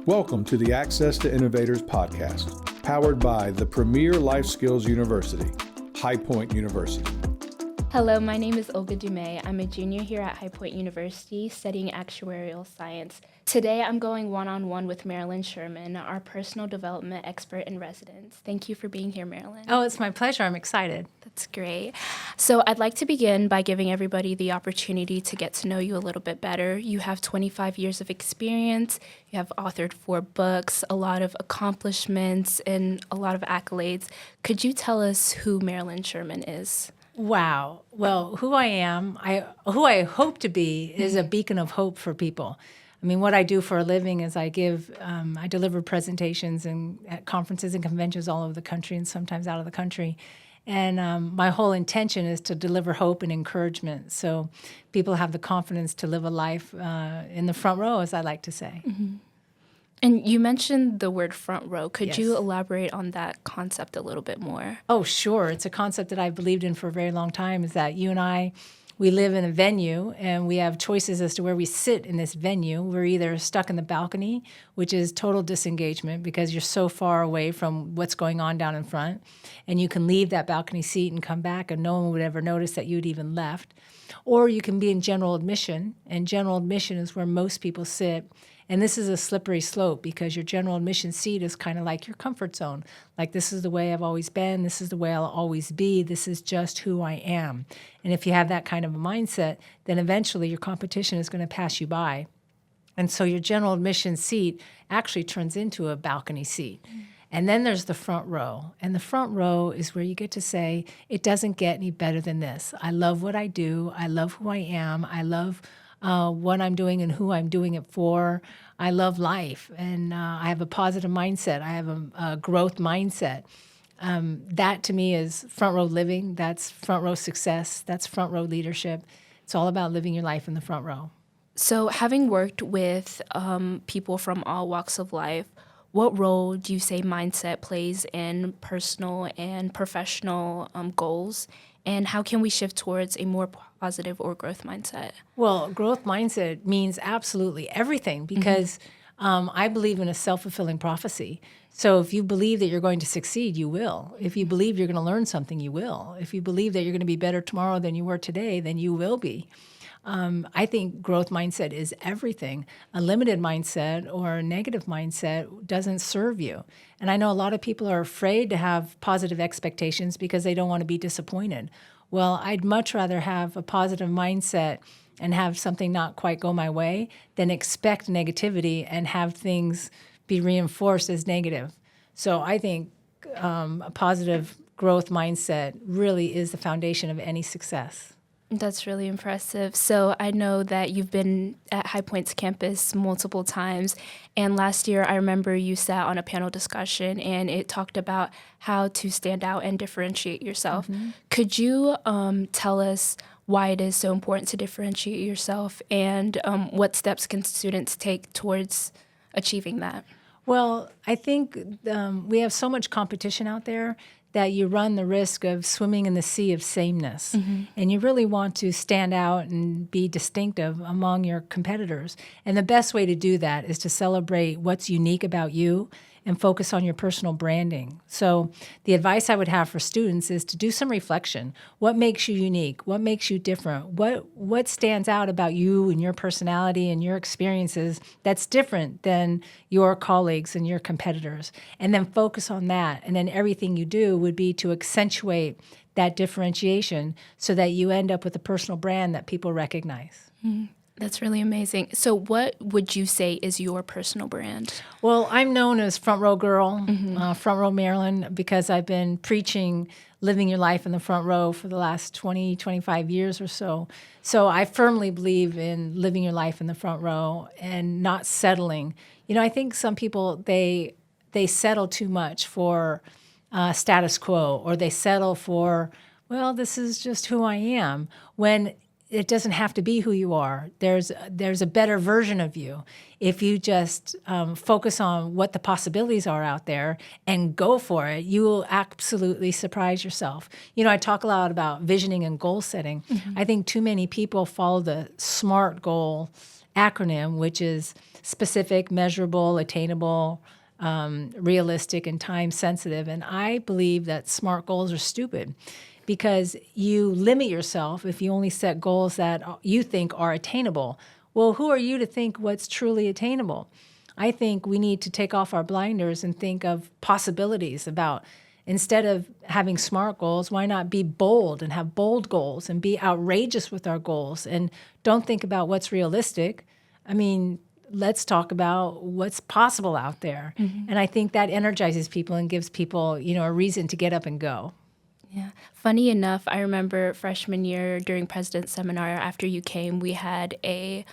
Welcome to the Access to Innovators podcast, powered by the premier life skills university, High Point University. Hello, my name is Olga Dumais. I'm a junior here at High Point University studying actuarial science. Today, I'm going one-on-one with Marilyn Sherman, our personal development expert in residence. Thank you for being here, Marilyn. Oh, it's my pleasure. I'm excited. That's great. So I'd like to begin by giving everybody the opportunity to get to know you a little bit better. You have 25 years of experience. You have authored 4 books, a lot of accomplishments, and a lot of accolades. Could you tell us who Marilyn Sherman is? Wow. Well, who I am, who I hope to be is a beacon of hope for people. I mean, what I do for a living is I deliver presentations at conferences and conventions all over the country and sometimes out of the country. And my whole intention is to deliver hope and encouragement so people have the confidence to live a life in the front row, as I like to say. Mm-hmm. And you mentioned the word front row. Could Yes. you elaborate on that concept a little bit more? Oh, sure. It's a concept that I've believed in for a very long time, is that you and I, we live in a venue and we have choices as to where we sit in this venue. We're either stuck in the balcony, which is total disengagement because you're so far away from what's going on down in front, and you can leave that balcony seat and come back and no one would ever notice that you'd even left. Or you can be in general admission, and general admission is where most people sit. And this is a slippery slope because your general admission seat is kind of like your comfort zone. Like, this is the way I've always been. This is the way I'll always be. This is just who I am. And if you have that kind of a mindset, then eventually your competition is going to pass you by. And so your general admission seat actually turns into a balcony seat. And then there's the front row. And the front row is where you get to say, it doesn't get any better than this. I love what I do. I love who I am. I love what I'm doing and who I'm doing it for. I love life, and I have a positive mindset. I have a growth mindset. That to me is front row living. That's front row success. That's front row leadership. It's all about living your life in the front row. So having worked with people from all walks of life, what role do you say mindset plays in personal and professional goals? And how can we shift towards a more positive or growth mindset? Well, growth mindset means absolutely everything because I believe in a self-fulfilling prophecy. So if you believe that you're going to succeed, you will. If you believe you're going to learn something, you will. If you believe that you're going to be better tomorrow than you were today, then you will be. I think growth mindset is everything. A limited mindset or a negative mindset doesn't serve you. And I know a lot of people are afraid to have positive expectations because they don't want to be disappointed. Well, I'd much rather have a positive mindset and have something not quite go my way than expect negativity and have things be reinforced as negative. So I think a positive growth mindset really is the foundation of any success. That's really impressive. So I know that you've been at High Point's campus multiple times. And last year, I remember you sat on a panel discussion and it talked about how to stand out and differentiate yourself. Mm-hmm. Could you tell us why it is so important to differentiate yourself and what steps can students take towards achieving that? Well, I think we have so much competition out there that you run the risk of swimming in the sea of sameness. Mm-hmm. And you really want to stand out and be distinctive among your competitors. And the best way to do that is to celebrate what's unique about you and focus on your personal branding. So the advice I would have for students is to do some reflection. What makes you unique? What makes you different? What stands out about you and your personality and your experiences that's different than your colleagues and your competitors? And then focus on that. And then everything you do would be to accentuate that differentiation so that you end up with a personal brand that people recognize. Mm-hmm. That's really amazing. So what would you say is your personal brand? Well, I'm known as Front Row Girl, Front Row Marilyn, because I've been preaching living your life in the front row for the last 20, 25 years or so. So I firmly believe in living your life in the front row and not settling. You know, I think some people, they settle too much for status quo, or they settle for, well, this is just who I am, when it doesn't have to be who you are. There's a better version of you if you just focus on what the possibilities are out there and go for it. You will absolutely surprise yourself. You know, I talk a lot about visioning and goal setting. Mm-hmm. I think too many people follow the SMART goal acronym, which is specific, measurable, attainable, realistic, and time sensitive. And I believe that SMART goals are stupid because you limit yourself if you only set goals that you think are attainable. Well, who are you to think what's truly attainable? I think we need to take off our blinders and think of possibilities about, instead of having SMART goals, why not be bold and have bold goals and be outrageous with our goals and don't think about what's realistic. I mean, let's talk about what's possible out there. And I think that energizes people and gives people, a reason to get up and go. Yeah. Funny enough, I remember freshman year during President's Seminar, after you came, we had a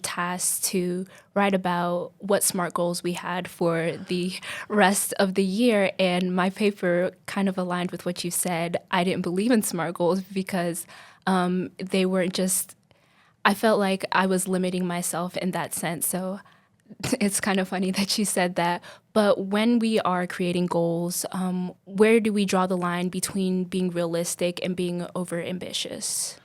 task to write about what SMART goals we had for the rest of the year. And my paper kind of aligned with what you said. I didn't believe in SMART goals because they weren't just, I felt like I was limiting myself in that sense. So it's kind of funny that you said that. But when we are creating goals, where do we draw the line between being realistic and being overambitious?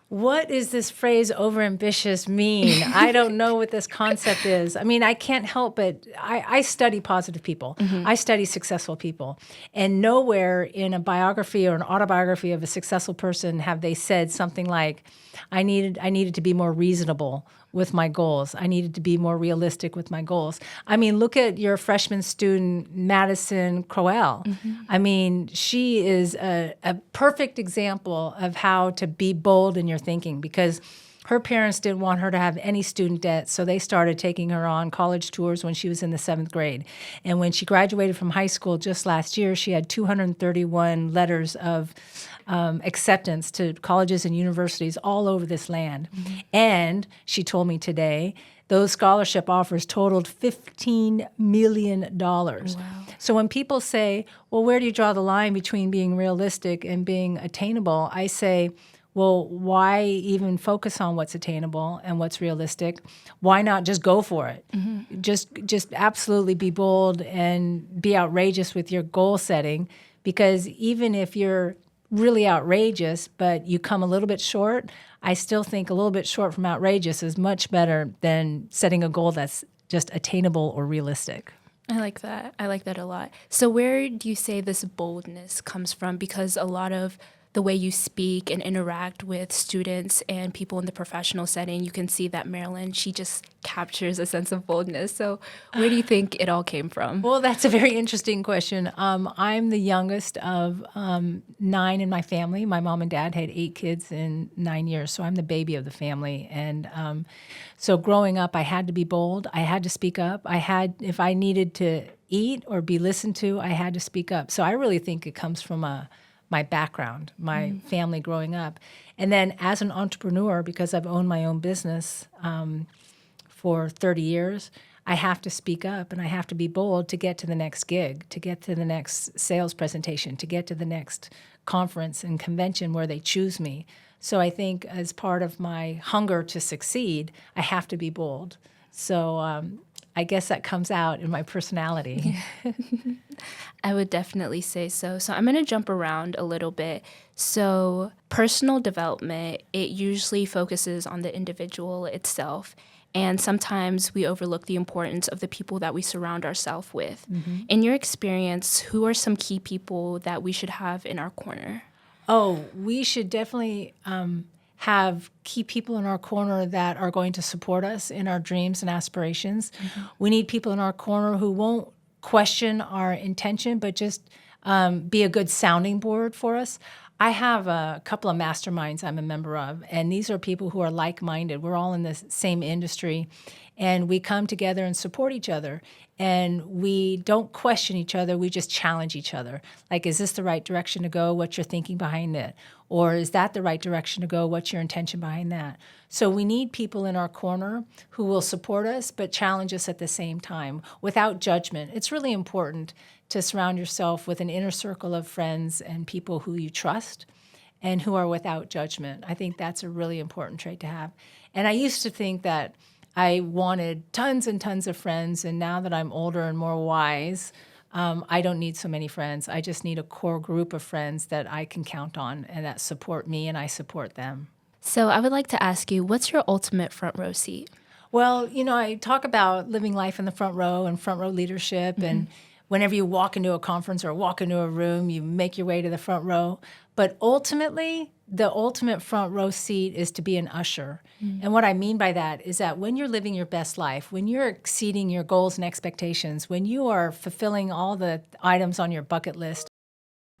What does this phrase overambitious mean? I don't know what this concept is. I mean, I can't help but I study positive people. I study successful people. And nowhere in a biography or an autobiography of a successful person have they said something like, I needed to be more reasonable with my goals. I needed to be more realistic with my goals. I mean, look at your freshman student, Madison Crowell. I mean, she is a perfect example of how to be bold in your thinking because her parents didn't want her to have any student debt, so they started taking her on college tours when she was in the 7th grade. And when she graduated from high school just last year, she had 231 letters of acceptance to colleges and universities all over this land. And she told me today, those scholarship offers totaled $15 million. Wow. So when people say, well, where do you draw the line between being realistic and being attainable? I say, well, why even focus on what's attainable and what's realistic? Why not just go for it? Just absolutely be bold and be outrageous with your goal setting, because even if you're really outrageous, but you come a little bit short, I still think a little bit short from outrageous is much better than setting a goal that's just attainable or realistic. I like that. I like that a lot. So where do you say this boldness comes from? Because a lot of the way you speak and interact with students and people in the professional setting, you can see that Marilyn, she just captures a sense of boldness. So where do you think it all came from? Well, that's a very interesting question. I'm the youngest of 9 in my family. My mom and dad had 8 kids in 9 years, so I'm the baby of the family. And so growing up, I had to be bold. I had to speak up. If I needed to eat or be listened to, I had to speak up. So I really think it comes from my background, my family growing up. And then as an entrepreneur, because I've owned my own business for 30 years, I have to speak up and I have to be bold to get to the next gig, to get to the next sales presentation, to get to the next conference and convention where they choose me. So I think as part of my hunger to succeed, I have to be bold. So I guess that comes out in my personality. I would definitely say so. So I'm going to jump around a little bit. So personal development, it usually focuses on the individual itself. And sometimes we overlook the importance of the people that we surround ourselves with. In your experience, who are some key people that we should have in our corner? Oh, we should definitely have key people in our corner that are going to support us in our dreams and aspirations. We need people in our corner who won't question our intention, but just be a good sounding board for us. I have a couple of masterminds I'm a member of, and these are people who are like-minded. We're all in the same industry, and we come together and support each other. And we don't question each other, we just challenge each other. Like, is this the right direction to go? What's your thinking behind it? Or is that the right direction to go? What's your intention behind that? So we need people in our corner who will support us but challenge us at the same time without judgment. It's really important to surround yourself with an inner circle of friends and people who you trust and who are without judgment. I think that's a really important trait to have. And I used to think that I wanted tons and tons of friends, and now that I'm older and more wise, I don't need so many friends. I just need a core group of friends that I can count on and that support me and I support them. So I would like to ask you, what's your ultimate front row seat? Well, I talk about living life in the front row and front row leadership. And whenever you walk into a conference or walk into a room, you make your way to the front row. But ultimately, the ultimate front row seat is to be an usher. And what I mean by that is that when you're living your best life, when you're exceeding your goals and expectations, when you are fulfilling all the items on your bucket list,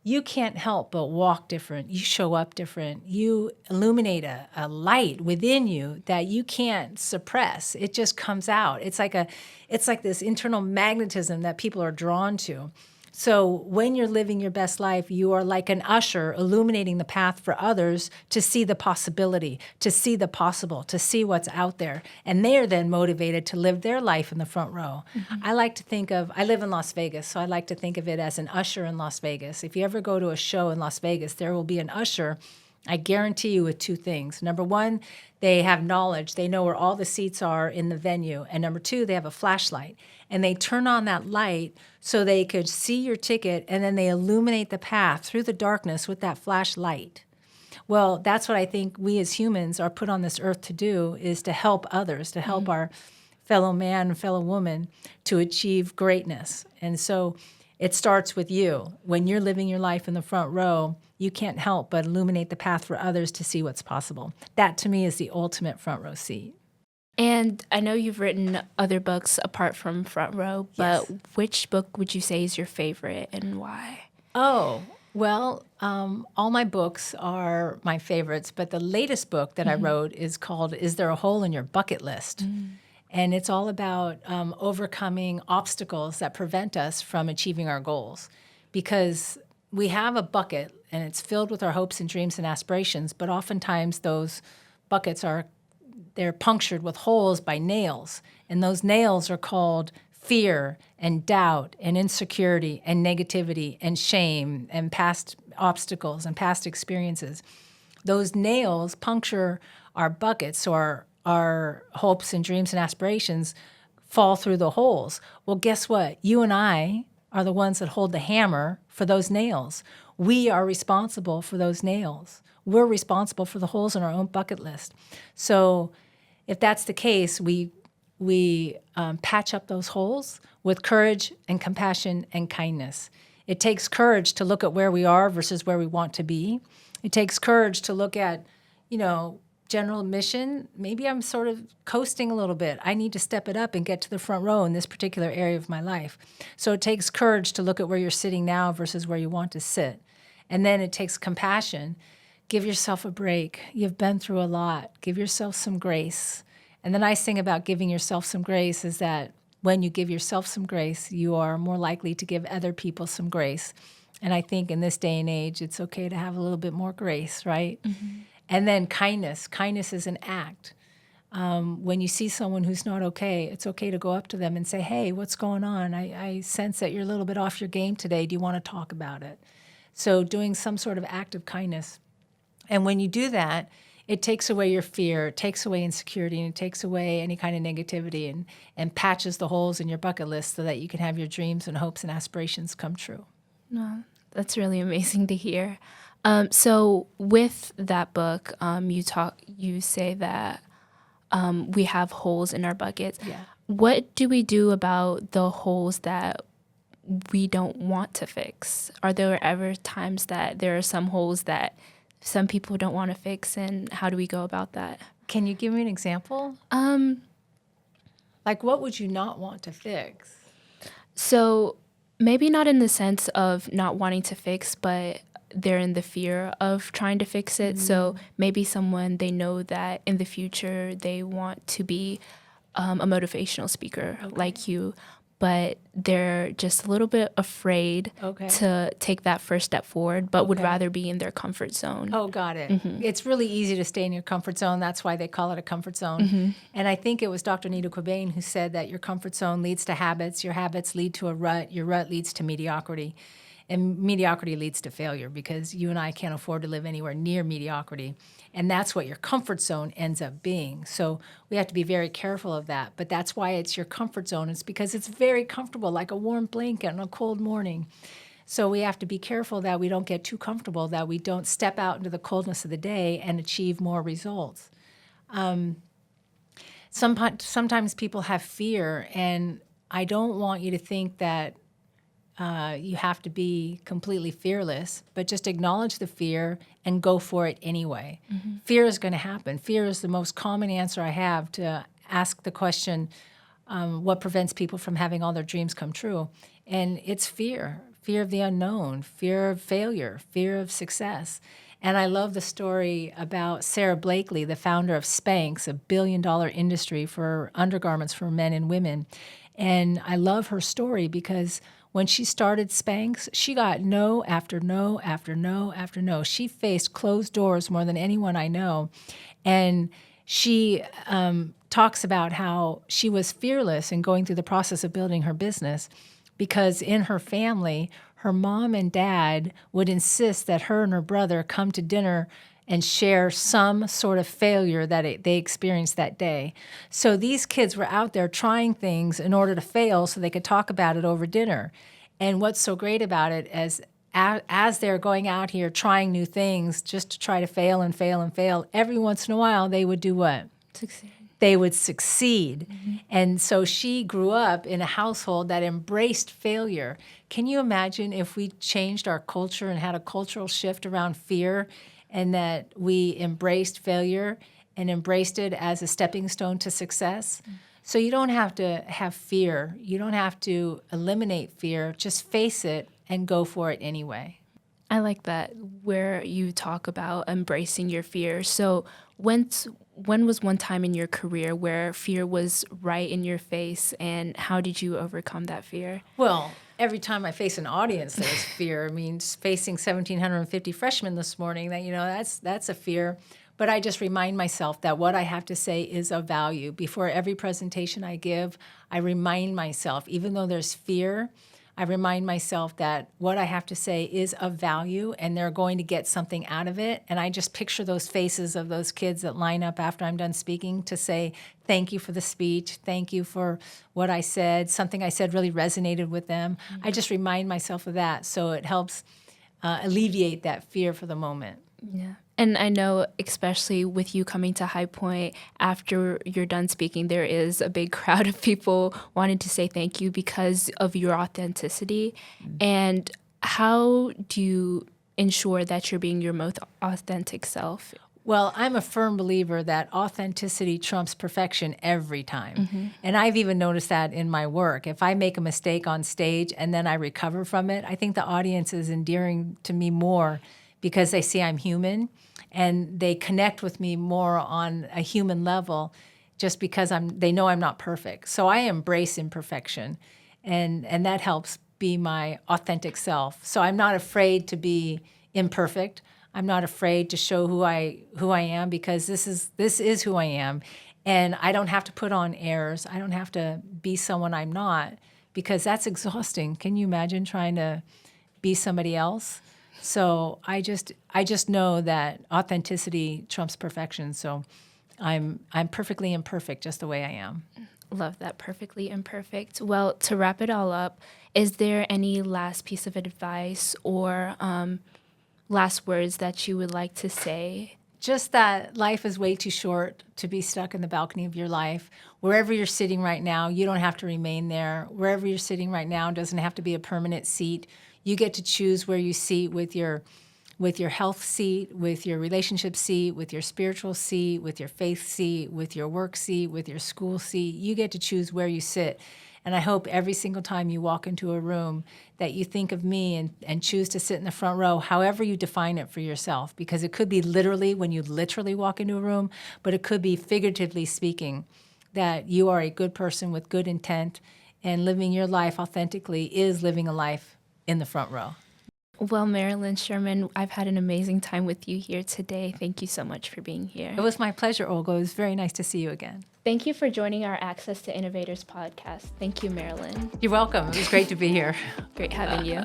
you can't help but walk different. You show up different. You illuminate a light within you that you can't suppress. It just comes out. It's like this internal magnetism that people are drawn to. So when you're living your best life, you are like an usher illuminating the path for others to see the possibility, to see the possible, to see what's out there. And they are then motivated to live their life in the front row. I live in Las Vegas, so I like to think of it as an usher in Las Vegas. If you ever go to a show in Las Vegas, there will be an usher, I guarantee you, with two things. Number one, they have knowledge. They know where all the seats are in the venue. And number two, they have a flashlight. And they turn on that light so they could see your ticket, and then they illuminate the path through the darkness with that flashlight. Well, that's what I think we as humans are put on this earth to do, is to help others, to help our fellow man and fellow woman to achieve greatness. And so it starts with you. When you're living your life in the front row, you can't help but illuminate the path for others to see what's possible. That, to me, is the ultimate front row seat. And I know you've written other books apart from Front Row, but which book would you say is your favorite and why? Oh, well, all my books are my favorites, but the latest book that I wrote is called Is There a Hole in Your Bucket List? And it's all about overcoming obstacles that prevent us from achieving our goals. Because we have a bucket, and it's filled with our hopes and dreams and aspirations, but oftentimes those buckets they're punctured with holes by nails, and those nails are called fear and doubt and insecurity and negativity and shame and past obstacles and past experiences. Those nails puncture our buckets, so our hopes and dreams and aspirations fall through the holes. Well, guess what? You and I are the ones that hold the hammer for those nails. We are responsible for those nails. We're responsible for the holes in our own bucket list. So if that's the case, we patch up those holes with courage and compassion and kindness. It takes courage to look at where we are versus where we want to be. It takes courage to look at, general mission. Maybe I'm sort of coasting a little bit. I need to step it up and get to the front row in this particular area of my life. So it takes courage to look at where you're sitting now versus where you want to sit. And then it takes compassion. Give yourself a break. You've been through a lot. Give yourself some grace. And the nice thing about giving yourself some grace is that when you give yourself some grace, you are more likely to give other people some grace. And I think in this day and age, it's okay to have a little bit more grace, right? And then kindness. Kindness is an act. When you see someone who's not okay, it's okay to go up to them and say, hey, what's going on? I sense that you're a little bit off your game today. Do you want to talk about it? So doing some sort of act of kindness. And when you do that, it takes away your fear, it takes away insecurity, and it takes away any kind of negativity and patches the holes in your bucket list so that you can have your dreams and hopes and aspirations come true. No, that's really amazing to hear. So with that book, you say that we have holes in our buckets. Yeah. What do we do about the holes that we don't want to fix? Are there ever times that there are some holes that some people don't want to fix, and how do we go about that? Can you give me an example? Like, what would you not want to fix? So maybe not in the sense of not wanting to fix, but they're in the fear of trying to fix it. So maybe someone, they know that in the future they want to be a motivational speaker like you, but they're just a little bit afraid to take that first step forward, but would rather be in their comfort zone. Oh, got it. It's really easy to stay in your comfort zone. That's why they call it a comfort zone. And I think it was Dr. Nita Quabain who said that your comfort zone leads to habits, your habits lead to a rut, your rut leads to mediocrity. And mediocrity leads to failure because you and I can't afford to live anywhere near mediocrity. And that's what your comfort zone ends up being. So we have to be very careful of that. But that's why it's your comfort zone. It's because it's very comfortable, like a warm blanket on a cold morning. So we have to be careful that we don't get too comfortable, that we don't step out into the coldness of the day and achieve more results. sometimes people have fear, and I don't want you to think that you have to be completely fearless, but just acknowledge the fear and go for it anyway. Mm-hmm. Fear is going to happen. Fear is the most common answer I have to ask the question, what prevents people from having all their dreams come true? And it's fear of the unknown, fear of failure, fear of success. And I love the story about Sarah Blakely, the founder of Spanx, a billion-dollar industry for undergarments for men and women. And I love her story because when she started Spanx, she got no after no after no after no. She faced closed doors more than anyone I know. And she talks about how she was fearless in going through the process of building her business because in her family, her mom and dad would insist that her and her brother come to dinner and share some sort of failure that they experienced that day. So these kids were out there trying things in order to fail so they could talk about it over dinner. And what's so great about it is as they're going out here trying new things just to try to fail and fail and fail, every once in a while they would do what? Succeed. They would succeed. Mm-hmm. And so she grew up in a household that embraced failure. Can you imagine if we changed our culture and had a cultural shift around fear and that we embraced failure and embraced it as a stepping stone to success? Mm-hmm. So you don't have to have fear. You don't have to eliminate fear. Just face it and go for it anyway. I like that, where you talk about embracing your fear. So when was one time in your career where fear was right in your face, and how did you overcome that fear? Well, every time I face an audience, there's fear. I mean, facing 1,750 freshmen this morning, that's a fear. But I just remind myself that what I have to say is of value. Before every presentation I give, I remind myself, even though there's fear, I remind myself that what I have to say is of value and they're going to get something out of it. And I just picture those faces of those kids that line up after I'm done speaking to say, thank you for the speech. Thank you for what I said. Something I said really resonated with them. Mm-hmm. I just remind myself of that. So it helps alleviate that fear for the moment. Yeah. And I know, especially with you coming to High Point, after you're done speaking, there is a big crowd of people wanting to say thank you because of your authenticity. Mm-hmm. And how do you ensure that you're being your most authentic self? Well, I'm a firm believer that authenticity trumps perfection every time. Mm-hmm. And I've even noticed that in my work. If I make a mistake on stage and then I recover from it, I think the audience is endearing to me more because they see I'm human and they connect with me more on a human level just because they know I'm not perfect. So I embrace imperfection, and that helps be my authentic self. So I'm not afraid to be imperfect. I'm not afraid to show who I am because this is who I am. And I don't have to put on airs. I don't have to be someone I'm not because that's exhausting. Can you imagine trying to be somebody else? So I just know that authenticity trumps perfection. So I'm perfectly imperfect just the way I am. Love that, perfectly imperfect. Well, to wrap it all up, is there any last piece of advice or last words that you would like to say? Just that life is way too short to be stuck in the balcony of your life. Wherever you're sitting right now, you don't have to remain there. Wherever you're sitting right now doesn't have to be a permanent seat. You get to choose where you sit with your health seat, with your relationship seat, with your spiritual seat, with your faith seat, with your work seat, with your school seat. You get to choose where you sit. And I hope every single time you walk into a room that you think of me and choose to sit in the front row, however you define it for yourself, because it could be literally when you literally walk into a room, but it could be figuratively speaking, that you are a good person with good intent, and living your life authentically is living a life in the front row. Well, Marilyn, Sherman, I've had an amazing time with you here today. Thank you so much for being here. It was my pleasure, Olga. It was very nice to see you again. Thank you for joining our Access to Innovators podcast. Thank you, Marilyn. You're welcome. It was great to be here. Great having you.